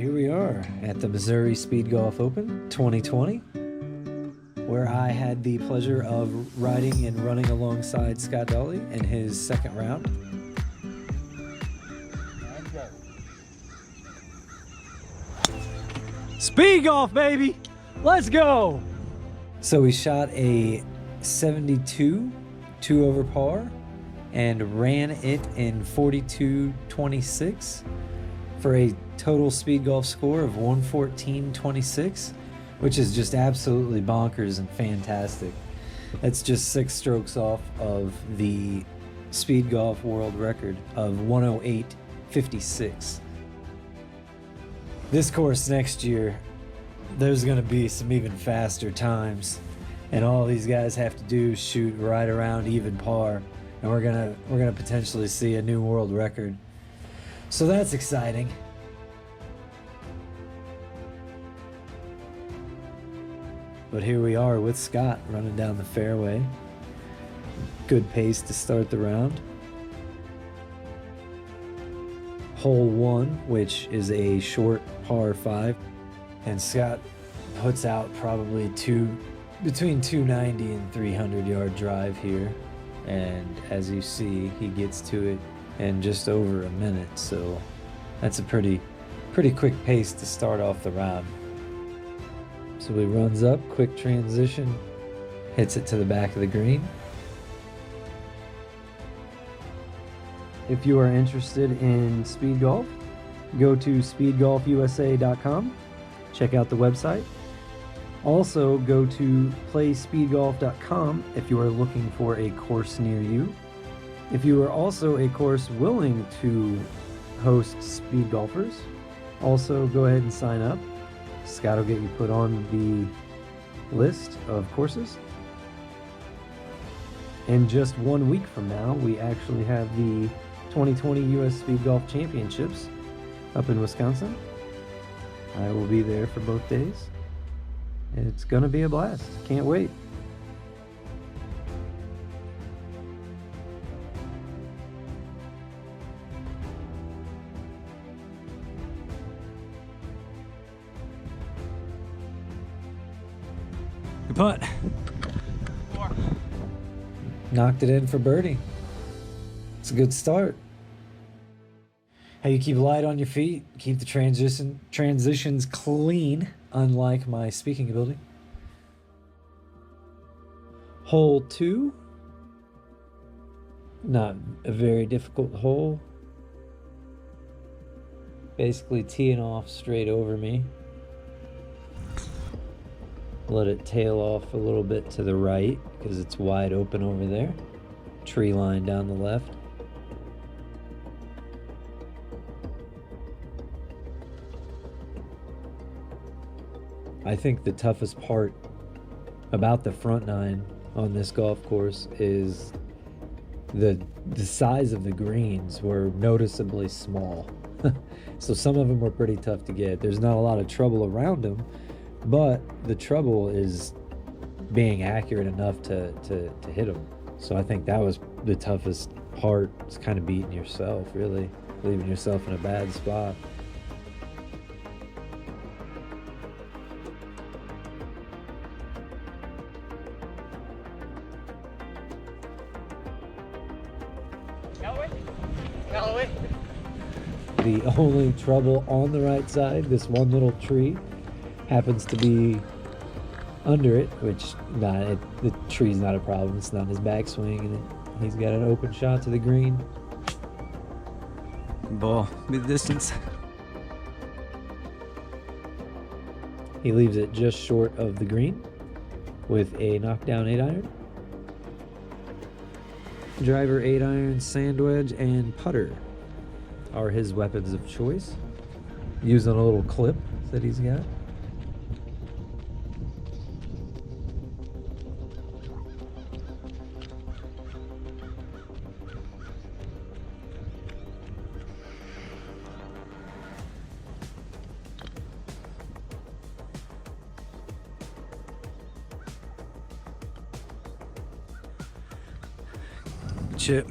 Here we are at the Missouri Speedgolf Open 2020, where I had the pleasure of riding and running alongside Scott Dawley in his second round. Speedgolf, baby! Let's go! So we shot a 72, 2 over par, and ran it in 42.26 for a total Speedgolf score of 114.26, which is just absolutely bonkers and fantastic. That's just 6 strokes off of the Speedgolf world record of 108.56. This course next year, there's going to be some even faster times, and all these guys have to do is shoot right around even par, and we're gonna potentially see a new world record. So that's exciting. But here we are with Scott running down the fairway. Good pace to start the round. Hole 1, which is a short par 5, and Scott puts out probably between 290 and 300 yard drive here, and as you see, he gets to it in just over a minute, so that's a pretty quick pace to start off the round. So he runs up, quick transition, hits it to the back of the green. If you are interested in speed golf, go to speedgolfusa.com, check out the website. Also, go to playspeedgolf.com if you are looking for a course near you. If you are also a course willing to host speed golfers, also go ahead and sign up. Scott will get you put on the list of courses. And just 1 week from now, we actually have the 2020 U.S. Speed Golf Championships up in Wisconsin. I will be there for both days. It's gonna be a blast. Can't wait. Good putt. 4. Knocked it in for birdie. It's a good start. How you keep light on your feet, keep the transitions clean, unlike my speaking ability. Hole 2. Not a very difficult hole. Basically teeing off straight over me. Let it tail off a little bit to the right because it's wide open over there. Tree line down the left. I think the toughest part about the front nine on this golf course is the size of the greens were noticeably small. So some of them were pretty tough to get. There's not a lot of trouble around them, but the trouble is being accurate enough to hit them. So I think that was the toughest part. It's kind of beating yourself, really, leaving yourself in a bad spot. Dawley. The only trouble on the right side, this one little tree, happens to be under it, which the tree's not a problem. It's not his backswing, and he's got an open shot to the green. Ball, mid distance. He leaves it just short of the green with a knockdown 8-iron. Driver, 8-iron, sand wedge, and putter are his weapons of choice. Using a little clip that he's got. Chip.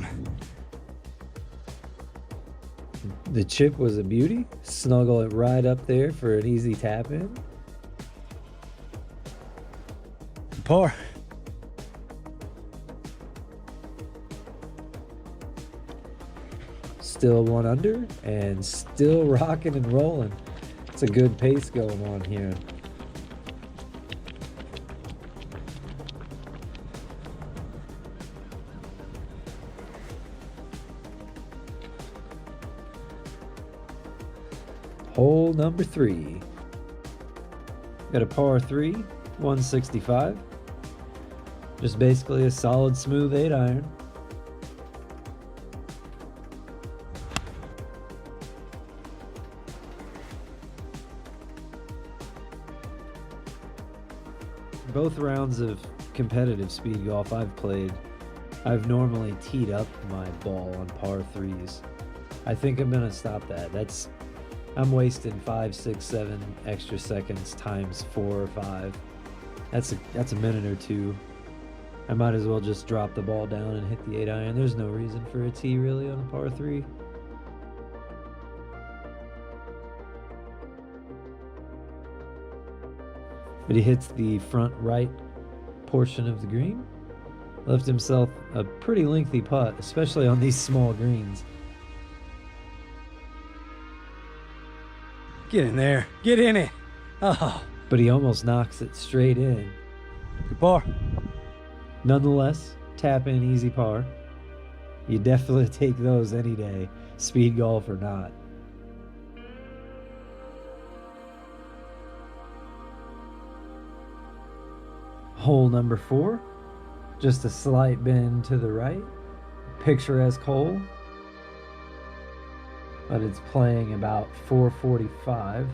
The chip was a beauty. Snuggle it right up there for an easy tap in. Par. Still 1 under and still rocking and rolling. It's a good pace going on here. Hole number 3. Got a par 3, 165. Just basically a solid smooth 8-iron. Both rounds of competitive speed golf I've played, I've normally teed up my ball on par 3s. I think I'm gonna stop that. I'm wasting 5, 6, 7 extra seconds times 4 or 5. That's a minute or 2. I might as well just drop the ball down and hit the 8-iron. There's no reason for a tee really on a par 3. But he hits the front right portion of the green. Left himself a pretty lengthy putt, especially on these small greens. Get in there. Get in it. Oh. But he almost knocks it straight in. Good par. Nonetheless, tap in easy par. You definitely take those any day, speed golf or not. Hole number 4, just a slight bend to the right. Picturesque hole, but it's playing about 445.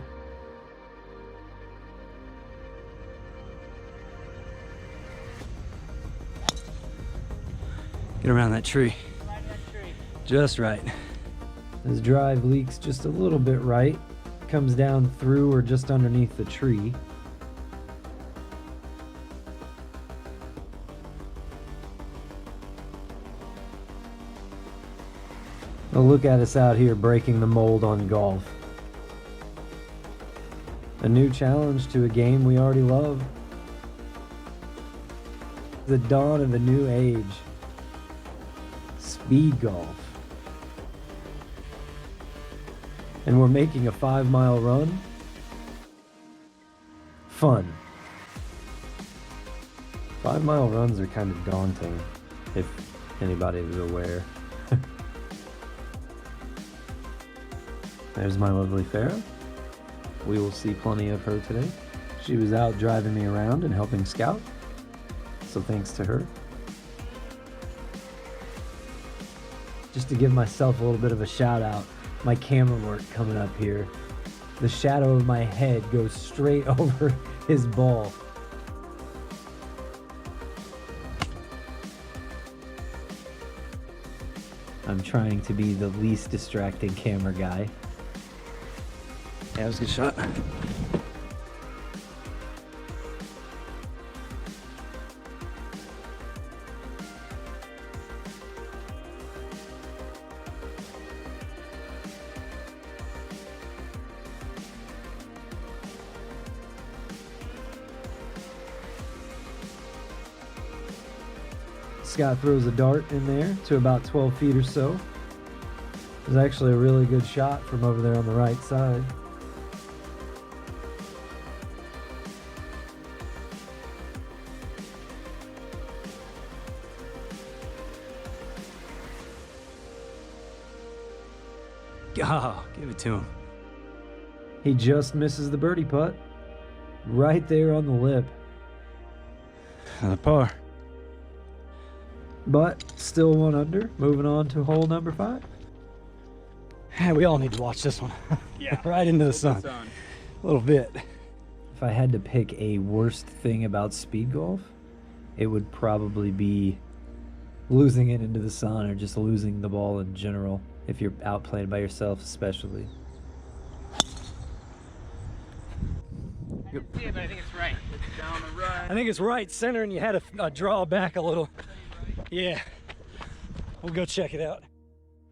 Get around that tree. Right in that tree. Just right. His drive leaks just a little bit right, comes down through or just underneath the tree. Well, look at us out here breaking the mold on golf. A new challenge to a game we already love. The dawn of a new age. Speed golf. And we're making a 5-mile run. Fun. 5-mile runs are kind of daunting, if anybody is aware. There's my lovely Farah. We will see plenty of her today. She was out driving me around and helping scout, so thanks to her. Just to give myself a little bit of a shout out, my camera work coming up here. The shadow of my head goes straight over his ball. I'm trying to be the least distracting camera guy. Yeah, that was a good shot. Scott throws a dart in there to about 12 feet or so. It was actually a really good shot from over there on the right side. Oh, give it to him. He just misses the birdie putt. Right there on the lip. Another par. But still 1 under. Moving on to hole number 5. Yeah, we all need to watch this one. Yeah. Right into the sun. A little bit. If I had to pick a worst thing about speed golf, it would probably be losing it into the sun or just losing the ball in general, if you're out playing by yourself especially. I can see it, but I think it's right. It's down the right. I think it's right center and you had to draw back a little. Yeah. We'll go check it out.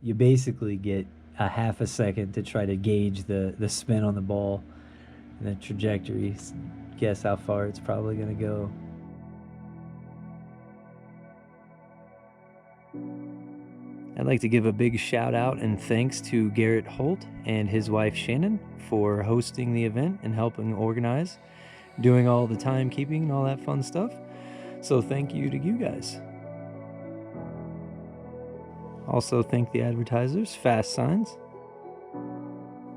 You basically get a half a second to try to gauge the spin on the ball and the trajectory. Guess how far it's probably going to go. I'd like to give a big shout out and thanks to Garrett Holt and his wife Shannon for hosting the event and helping organize, doing all the timekeeping and all that fun stuff. So thank you to you guys. Also thank the advertisers, Fast Signs,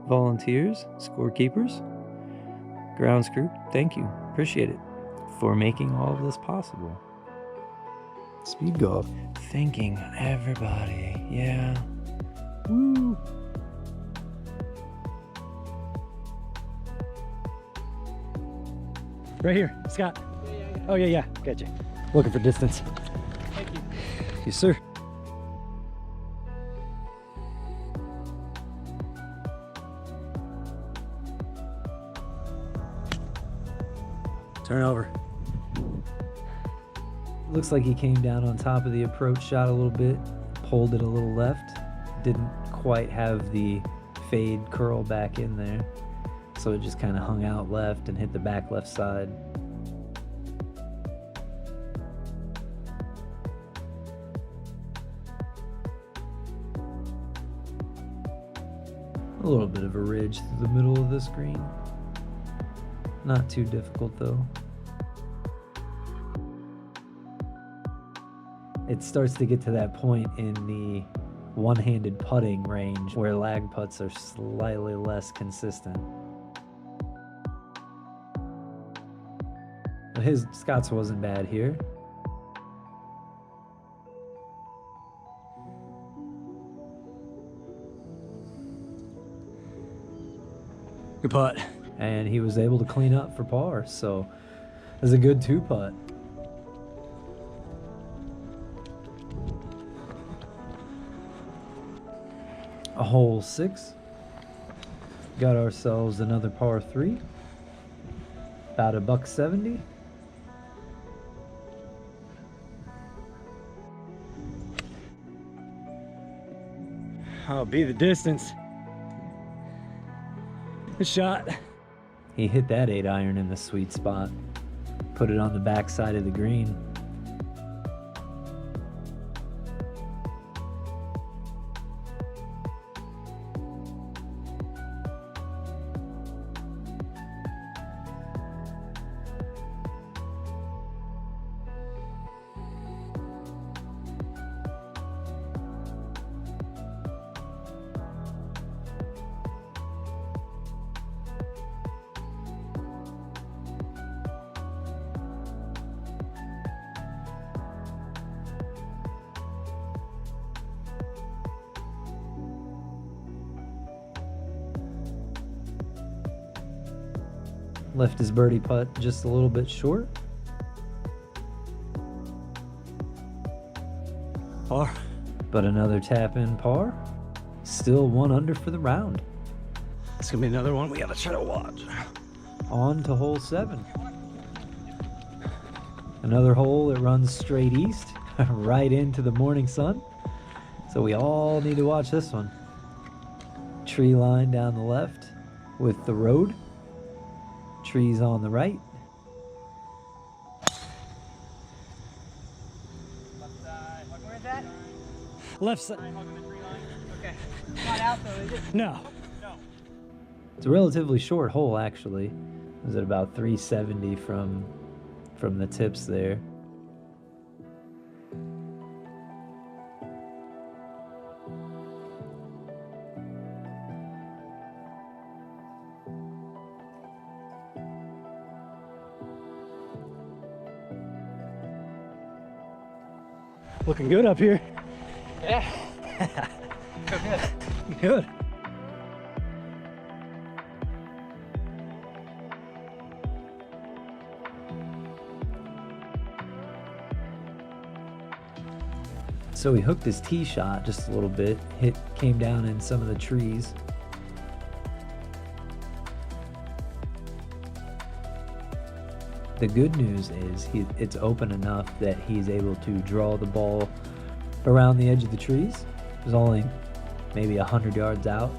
volunteers, scorekeepers, grounds crew. Thank you. Appreciate it for making all of this possible. Speedgolf. Thanking everybody. Yeah. Woo. Right here, Scott. Oh yeah. Gotcha. Looking for distance. Thank you. Yes, sir. Turn over. Looks like he came down on top of the approach shot a little bit, pulled it a little left, didn't quite have the fade curl back in there, so it just kind of hung out left and hit the back left side. A little bit of a ridge through the middle of this green. Not too difficult though. It starts to get to that point in the one-handed putting range where lag putts are slightly less consistent. Scott's wasn't bad here. Good putt. And he was able to clean up for par, so it was a good 2-putt. A hole 6. Got ourselves another par 3. About $170. I'll be the distance. Good shot. He hit that 8-iron in the sweet spot. Put it on the back side of the green. Left his birdie putt just a little bit short. Par. But another tap in par. Still 1 under for the round. It's gonna be another one we gotta try to watch. On to hole 7. Another hole that runs straight east, right into the morning sun. So we all need to watch this one. Tree line down the left with the road. Trees on the right. Left side. Where is that? Left side. Hugging the tree line. Okay. Not out though, is it? No. No. It's a relatively short hole actually. It was at about 370 from the tips there. Looking good up here. Yeah. So good. Good. So he hooked his tee shot just a little bit, came down in some of the trees. The good news is it's open enough that he's able to draw the ball around the edge of the trees. There's only maybe 100 yards out.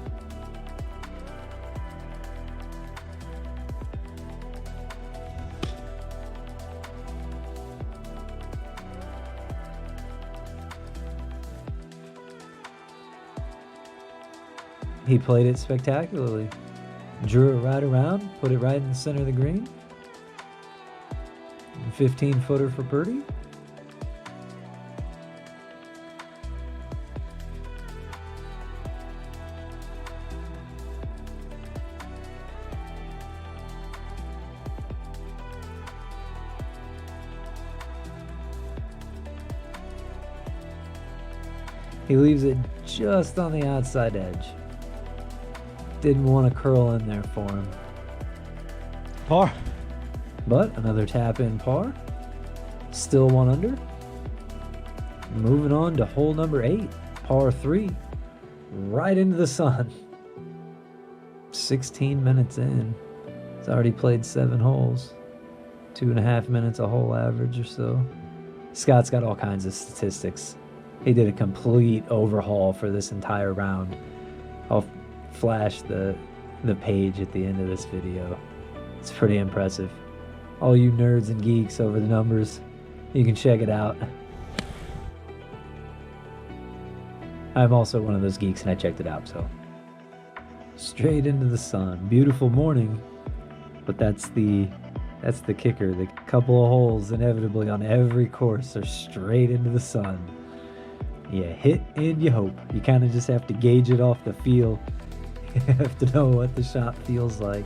He played it spectacularly. Drew it right around, put it right in the center of the green. 15-footer for birdie. He leaves it just on the outside edge. Didn't want to curl in there for him. Par. But another tap in par. Still 1 under. Moving on to hole number 8, par 3. Right into the sun. 16 minutes in. He's already played 7 holes. 2.5 minutes a hole average or so. Scott's got all kinds of statistics. He did a complete overhaul for this entire round. I'll flash the page at the end of this video. It's pretty impressive. All you nerds and geeks over the numbers, you can check it out. I'm also one of those geeks and I checked it out, so. Straight into the sun. Beautiful morning, but that's the kicker. The couple of holes inevitably on every course are straight into the sun. You hit and you hope. You kind of just have to gauge it off the feel. You have to know what the shot feels like.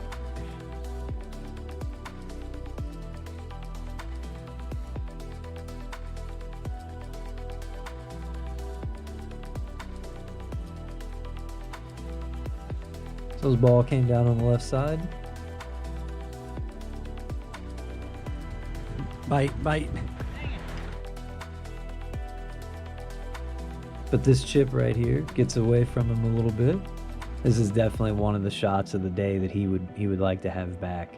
So his ball came down on the left side. Bite. But this chip right here gets away from him a little bit. This is definitely one of the shots of the day that he would like to have back.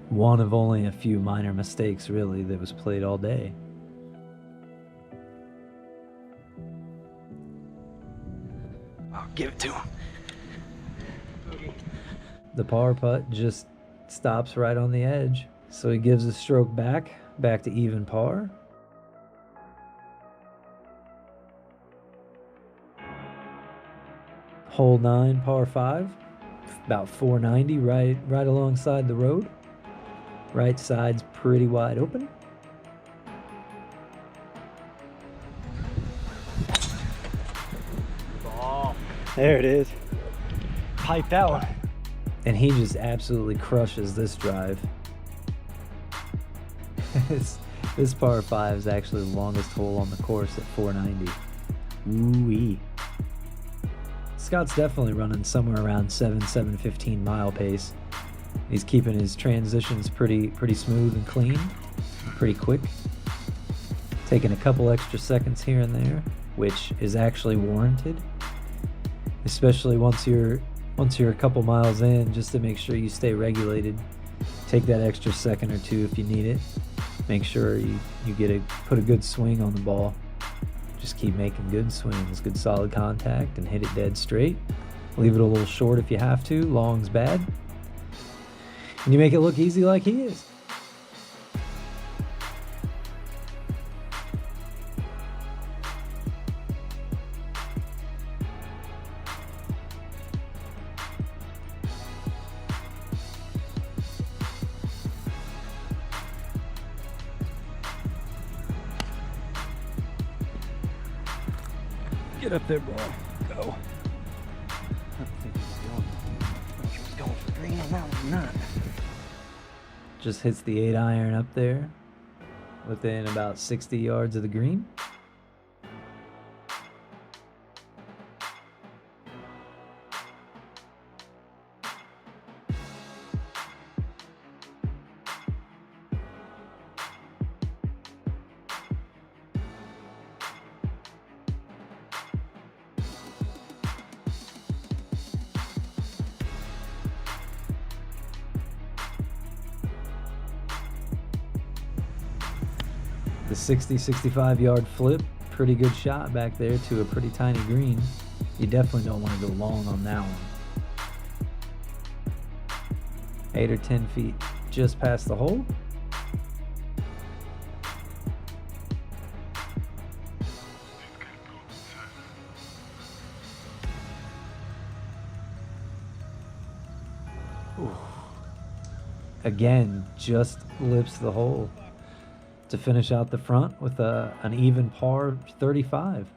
One of only a few minor mistakes really that was played all day. I'll give it to him. The par putt just stops right on the edge. So he gives a stroke back to even par. Hole 9, par 5, about 490, right alongside the road. Right side's pretty wide open. Ball. There it is. Pipe that one. And he just absolutely crushes this drive. This par 5 is actually the longest hole on the course at 490. Ooh-wee. Scott's definitely running somewhere around 7:15 mile pace. He's keeping his transitions pretty smooth and clean, pretty quick. Taking a couple extra seconds here and there, which is actually warranted, especially once you're a couple miles in, just to make sure you stay regulated. Take that extra second or two if you need it. Make sure you put a good swing on the ball. Just keep making good swings, good solid contact, and hit it dead straight. Leave it a little short if you have to. Long's bad. And you make it look easy like he is. Get up there, ball. Go. I don't think he was going for green on that one or not. Just hits the 8-iron up there within about 60 yards of the green. The 60-65 yard flip, pretty good shot back there to a pretty tiny green. You definitely don't want to go long on that one. 8 or 10 feet just past the hole. Ooh. Again, just lips the hole to finish out the front with an even par 35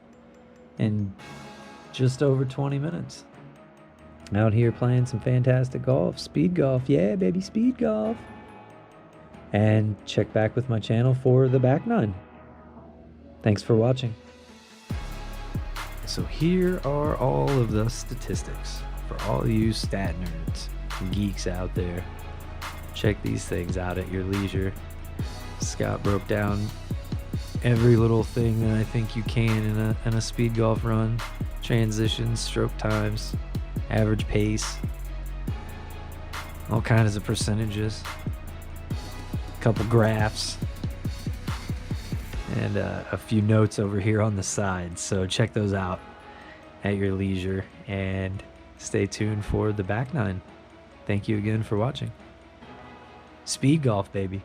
in just over 20 minutes. Out here playing some fantastic golf, speed golf. Yeah, baby, speed golf. And check back with my channel for the back nine. Thanks for watching. So here are all of the statistics for all you stat nerds and geeks out there. Check these things out at your leisure. Scott broke down every little thing that I think you can in a speed golf run. Transitions, stroke times, average pace, all kinds of percentages, a couple graphs, and a few notes over here on the side. So check those out at your leisure and stay tuned for the back nine. Thank you again for watching. Speed golf, baby.